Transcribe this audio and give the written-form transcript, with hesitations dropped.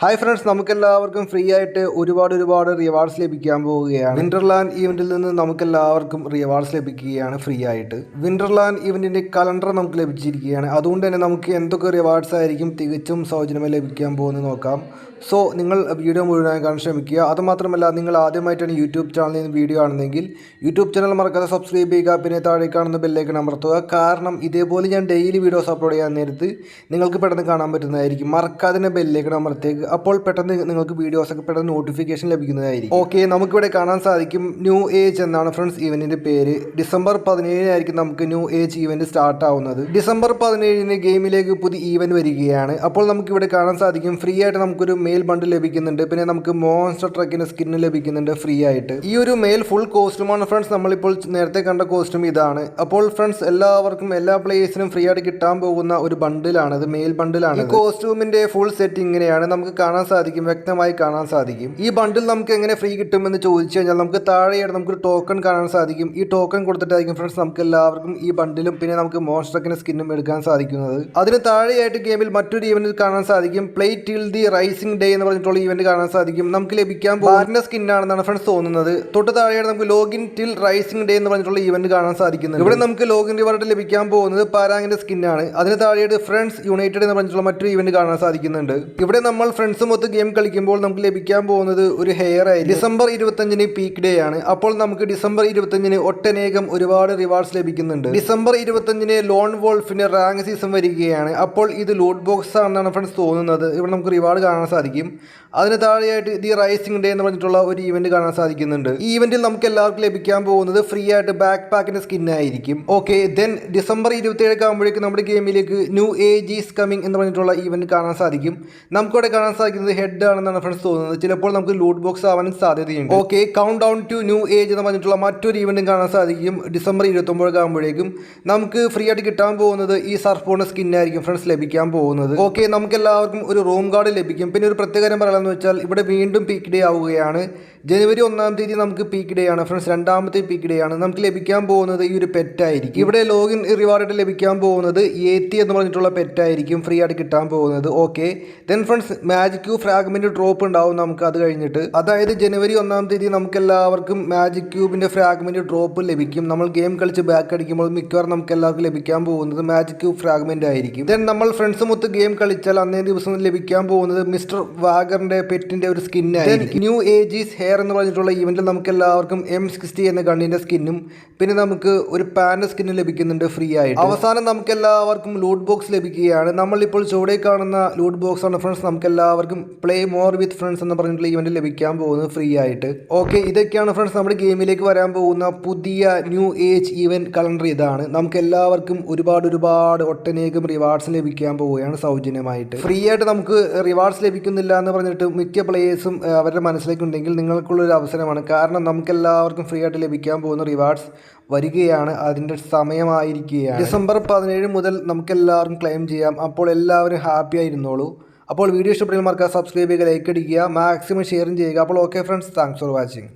Hi friends, നമുക്കെല്ലാവർക്കും free ആയിട്ട് ഒരുപാട് റിവാർഡ്സ് ലഭിക്കാൻ പോവുകയാണ്. വിന്റർലാൻഡ് ഈവൻറ്റിൽ നിന്ന് നമുക്കെല്ലാവർക്കും റിവാർഡ്സ് ലഭിക്കുകയാണ് ഫ്രീ ആയിട്ട്. വിന്റർലാൻഡ് ഈവൻറ്റിൻ്റെ കലണ്ടർ നമുക്ക് ലഭിച്ചിരിക്കുകയാണ്. അതുകൊണ്ട് തന്നെ നമുക്ക് എന്തൊക്കെ റിവാർഡ്സ് ആയിരിക്കും തികച്ചും സൗജന്യമായി ലഭിക്കാൻ പോകുന്നത് നോക്കാം. സോ നിങ്ങൾ വീഡിയോ മുഴുവനായി കാണാൻ ശ്രമിക്കുക. അതുമാത്രമല്ല, നിങ്ങൾ ആദ്യമായിട്ടാണ് യൂട്യൂബ് ചാനലിൽ നിന്ന് വീഡിയോ കാണുന്നതെങ്കിൽ യൂട്യൂബ് ചാനൽ മറക്കാതെ സബ്സ്ക്രൈബ് ചെയ്യുക. പിന്നെ താഴെ കാണുന്ന ബെല്ലൈക്കൺ അമർത്തുക. കാരണം ഇതേപോലെ ഞാൻ ഡെയിലി വീഡിയോസ് അപ്ലോഡ് ചെയ്യാൻ നേരത്ത് നിങ്ങൾക്ക് പെട്ടെന്ന് കാണാൻ പറ്റുന്നതായിരിക്കും. മറക്കാതെ തന്നെ ബെല്ലൈക്കൺ അമർത്തേക്ക്. അപ്പോൾ പെട്ടെന്ന് നിങ്ങൾക്ക് വീഡിയോസൊക്കെ പെട്ടെന്ന് നോട്ടിഫിക്കേഷൻ ലഭിക്കുന്നതായിരിക്കും. ഓക്കെ, നമുക്കിവിടെ കാണാൻ സാധിക്കും ന്യൂ ഏജ് എന്നാണ് ഫ്രണ്ട്സ് ഈവൻറ്റിൻ്റെ പേര്. ഡിസംബർ 17 നമുക്ക് ന്യൂ ഏജ് ഈവൻറ്റ് സ്റ്റാർട്ട് ആവുന്നത്. ഡിസംബർ 17 ഗെയിമിലേക്ക് പുതിയ ഈവൻറ്റ് വരികയാണ്. അപ്പോൾ നമുക്കിവിടെ കാണാൻ സാധിക്കും ഫ്രീ ആയിട്ട് നമുക്കൊരു മെയിൽ ബണ്ടിൽ ലഭിക്കുന്നുണ്ട്. പിന്നെ നമുക്ക് മോൺസ്റ്റർ ട്രക്കിൻ്റെ സ്കിന്ന് ലഭിക്കുന്നുണ്ട് ഫ്രീ ആയിട്ട്. ഈ ഒരു മെയിൽ ഫുൾ കോസ്റ്റ്യൂമാണ് ഫ്രണ്ട്സ്. നമ്മളിപ്പോൾ നേരത്തെ കണ്ട കോസ്റ്റ്യൂം ഇതാണ്. അപ്പോൾ ഫ്രണ്ട്സ്, എല്ലാവർക്കും എല്ലാ പ്ലേയേഴ്സിനും ഫ്രീ ആയിട്ട് കിട്ടാൻ പോകുന്ന ഒരു ബണ്ടിലാണ് ഇത്, മെയിൽ ബണ്ടിലാണ്. ഈ കോസ്റ്റ്യൂമിൻ്റെ ഫുൾ സെറ്റ് ഇങ്ങനെയാണ് നമുക്ക് കാണാൻ സാധിക്കും, വ്യക്തമായി കാണാൻ സാധിക്കും. ഈ ബണ്ടിൽ നമുക്ക് എങ്ങനെ ഫ്രീ കിട്ടുമെന്ന് ചോദിച്ചു കഴിഞ്ഞാൽ നമുക്ക് താഴെയായിട്ട് നമുക്കൊരു ടോക്കൺ കാണാൻ സാധിക്കും. ഈ ടോക്കൺ കൊടുത്തിട്ടായിരിക്കും ഫ്രണ്ട്സ് നമുക്ക് എല്ലാവർക്കും ഈ ബണ്ടിലും പിന്നെ നമുക്ക് മോൺസ്റ്റർ ട്രക്കിൻ്റെ സ്കിന്നും എടുക്കാൻ സാധിക്കുന്നത്. അതിന് താഴെയായിട്ട് ഗെയിമിൽ മറ്റൊരു ഈവൻറ്റ് കാണാൻ സാധിക്കും. Play till the rising day എന്ന് പറഞ്ഞിട്ടുള്ള ഈവൻറ്റ് കാണാൻ സാധിക്കും. നമുക്ക് ലഭിക്കാൻ പോകുന്ന സ്കിന്നാണെന്നാണ് ഫ്രണ്ട്സ് തോന്നുന്നത്. തൊട്ട് താഴെയായിട്ട് നമുക്ക് ലോഗിൻ ടിൽ റൈസിംഗ് ഡേ എന്ന് പറഞ്ഞിട്ടുള്ള ഈവൻറ്റ് കാണാൻ സാധിക്കുന്നത്. ഇവിടെ നമുക്ക് ലോഗിൻ റിവാർഡ് ലഭിക്കാൻ പോകുന്നത് പാരാങ്ങിന്റെ സ്കിന്നാണ്. അതിന് താഴെയായിട്ട് ഫ്രണ്ട്സ് യുണൈറ്റഡ് എന്ന് പറഞ്ഞിട്ടുള്ള മറ്റൊരു ഈവൻറ്റ് കാണാൻ സാധിക്കുന്നുണ്ട്. ഇവിടെ നമ്മൾ ഫ്രണ്ട്സും ഒത്ത് ഗെയിം കളിക്കുമ്പോൾ നമുക്ക് ലഭിക്കാൻ പോകുന്നത് ഒരു ഹെയർ ആയി. ഡിസംബർ 25 പീക്ക് ഡേ ആണ്. അപ്പോൾ നമുക്ക് ഡിസംബർ 25 ഒട്ടനേകം ഒരുപാട് റിവാർഡ്സ് ലഭിക്കുന്നുണ്ട്. ഡിസംബർ 25 ലോൺ വോൾഫിന്റെ റാങ്ക് സീസൺ വരികയാണ്. അപ്പോൾ ഇത് ലൂട്ട് ബോക്സ് ആണെന്നാണ് ഫ്രണ്ട്സ് തോന്നുന്നത്. ഇവിടെ നമുക്ക് റിവാർഡ് കാണാൻ സാധിക്കും. അതിന് താഴെയായിട്ട് ദി റൈസിംഗ് ഡേ എന്ന് പറഞ്ഞിട്ടുള്ള ഒരു ഈവൻറ്റ് കാണാൻ സാധിക്കുന്നുണ്ട്. ഈ ഈവൻറ്റിൽ നമുക്ക് എല്ലാവർക്കും ലഭിക്കാൻ പോകുന്നത് ഫ്രീ ആയിട്ട് ബാക്ക് പാക്കിന്റെ സ്കിന്നായിരിക്കും. ഓക്കെ, ദെൻ ഡിസംബർ 27 ആകുമ്പോഴേക്കും നമ്മുടെ ഗെയിമിലേക്ക് ന്യൂ ഏജ് ഈസ് കമ്മിങ് എന്ന് പറഞ്ഞിട്ടുള്ള ഈവൻറ്റ് കാണാൻ സാധിക്കും. നമുക്കിവിടെ കാണാൻ സാധിക്കുന്നത് ഹെഡ് ആണെന്നാണ് ഫ്രണ്ട്സ് തോന്നുന്നത്. ചിലപ്പോൾ നമുക്ക് ലൂട്ട് ബോക്സ് ആവാനും സാധ്യതയുണ്ട്. Okay, count down to new age എന്ന് പറഞ്ഞിട്ടുള്ള മറ്റൊരു ഈവൻറ്റും കാണാൻ സാധിക്കും. ഡിസംബർ 29 ആകുമ്പോഴേക്കും നമുക്ക് ഫ്രീ ആയിട്ട് കിട്ടാൻ പോകുന്നത് ഈ സർഫോണിന്റെ സ്കിന്നായിരിക്കും ഫ്രണ്ട്സ് ലഭിക്കാൻ പോകുന്നത്. ഓക്കെ, നമുക്ക് എല്ലാവർക്കും ഒരു റൂം കാർഡ് ലഭിക്കും. പിന്നെ ഒരു പ്രത്യേക കാര്യം പറയാമെന്ന് വെച്ചാൽ ഇവിടെ വീണ്ടും പീക്ക് ഡേ ആവുകയാണ്. ജനുവരി 1 നമുക്ക് പീക്ക് ഡേ ആണ് ഫ്രണ്ട്സ്. രണ്ടാമത്തെ പീക്ക് ഡേ ആണ്. നമുക്ക് ലഭിക്കാൻ പോകുന്നത് ഈ ഒരു പെറ്റായിരിക്കും. ഇവിടെ ലോഗിൻ റിവാർഡ് ലഭിക്കാൻ പോകുന്നത് ഏത്തി എന്ന് പറഞ്ഞിട്ടുള്ള പെറ്റായിരിക്കും ഫ്രീ ആയിട്ട് കിട്ടാൻ പോകുന്നത്. Okay, then friends, magic cube fragment drop ഉണ്ടാവും നമുക്ക് അത് കഴിഞ്ഞിട്ട്. അതായത് ജനുവരി 1 നമുക്ക് എല്ലാവർക്കും മാജിക് ക്യൂബിന്റെ ഫ്രാഗ്മെന്റ് ഡ്രോപ്പ് ലഭിക്കും. നമ്മൾ ഗെയിം കളിച്ച് ബാക്ക് അടിക്കുമ്പോൾ മിക്കവാറും നമുക്ക് എല്ലാവർക്കും ലഭിക്കാൻ പോകുന്നത് മാജിക് ക്യൂബ് ഫ്രാഗ്മെന്റ് ആയിരിക്കും. ദെൻ നമ്മൾ ഫ്രണ്ട്സ് മൊത്ത് ഗെയിം കളിച്ചാൽ അന്നേ ദിവസം ലഭിക്കാൻ പോകുന്നത് മിസ്റ്റർ വാഗറിന്റെ പെറ്റിന്റെ ഒരു സ്കിന്നായിരിക്കും. ന്യൂ ഏജ് ഈസ് ഹെയർ എന്ന് പറഞ്ഞിട്ടുള്ള ഈവൻറ്റിൽ നമുക്ക് എല്ലാവർക്കും M60 എന്ന ഗണ്ണിന്റെ സ്കിന്നും പിന്നെ നമുക്ക് ഒരു പാൻ്റെ സ്കിന്നും ലഭിക്കുന്നുണ്ട് ഫ്രീ ആയിട്ട്. അവസാനം നമുക്ക് എല്ലാവർക്കും ലൂട്ട് ബോക്സ് ലഭിക്കുകയാണ്. നമ്മളിപ്പോൾ ചുവടെ കാണുന്ന ലൂട്ട് ബോക്സ് ആണ് ഫ്രണ്ട്സ്. നമുക്ക് എല്ലാവർക്കും പ്ലേ മോർ വിത്ത് ഫ്രണ്ട്സ് എന്ന് പറഞ്ഞിട്ടുള്ള ഈവൻറ്റ് ലഭിക്കാൻ പോകുന്നത് ഫ്രീ ആയിട്ട്. ഓക്കെ, ഇതൊക്കെയാണ് ഫ്രണ്ട്സ് നമ്മുടെ ഗെയിമിലേക്ക് വരാൻ പോകുന്ന പുതിയ ന്യൂ ഏജ് ഈവൻറ്റ് കലണ്ടർ. ഇതാണ് നമുക്ക് എല്ലാവർക്കും ഒരുപാട് ഒട്ടനേകം റിവാർഡ്സ് ലഭിക്കാൻ പോവുകയാണ് സൗജന്യമായിട്ട്. ഫ്രീ ആയിട്ട് നമുക്ക് റിവാർഡ്സ് ലഭിക്കുന്നില്ല എന്ന് പറഞ്ഞിട്ട് മിക്ക പ്ലേയേഴ്സും അവരുടെ മനസ്സിലേക്കുണ്ടെങ്കിൽ നിങ്ങൾക്കുള്ളൊരു അവസരമാണ്. കാരണം നമുക്കെല്ലാവർക്കും ഫ്രീ ആയിട്ട് ലഭിക്കാൻ പോകുന്ന റിവാർഡ്സ് വരികയാണ്. അതിൻ്റെ സമയമായിരിക്കുകയാണ്. ഡിസംബർ 17 മുതൽ നമുക്കെല്ലാവർക്കും ക്ലെയിം ചെയ്യാം. അപ്പോൾ എല്ലാവരും ഹാപ്പി ആയിരുന്നോളൂ. അപ്പോൾ വീഡിയോ ഇഷ്ടപ്പെടുന്ന മറക്കാതെ സബ്സ്ക്രൈബ് ചെയ്യുക, ലൈക്ക് അടിക്കുക, മാക്സിമം ഷെയറും ചെയ്യുക. അപ്പോൾ okay friends, thanks for watching.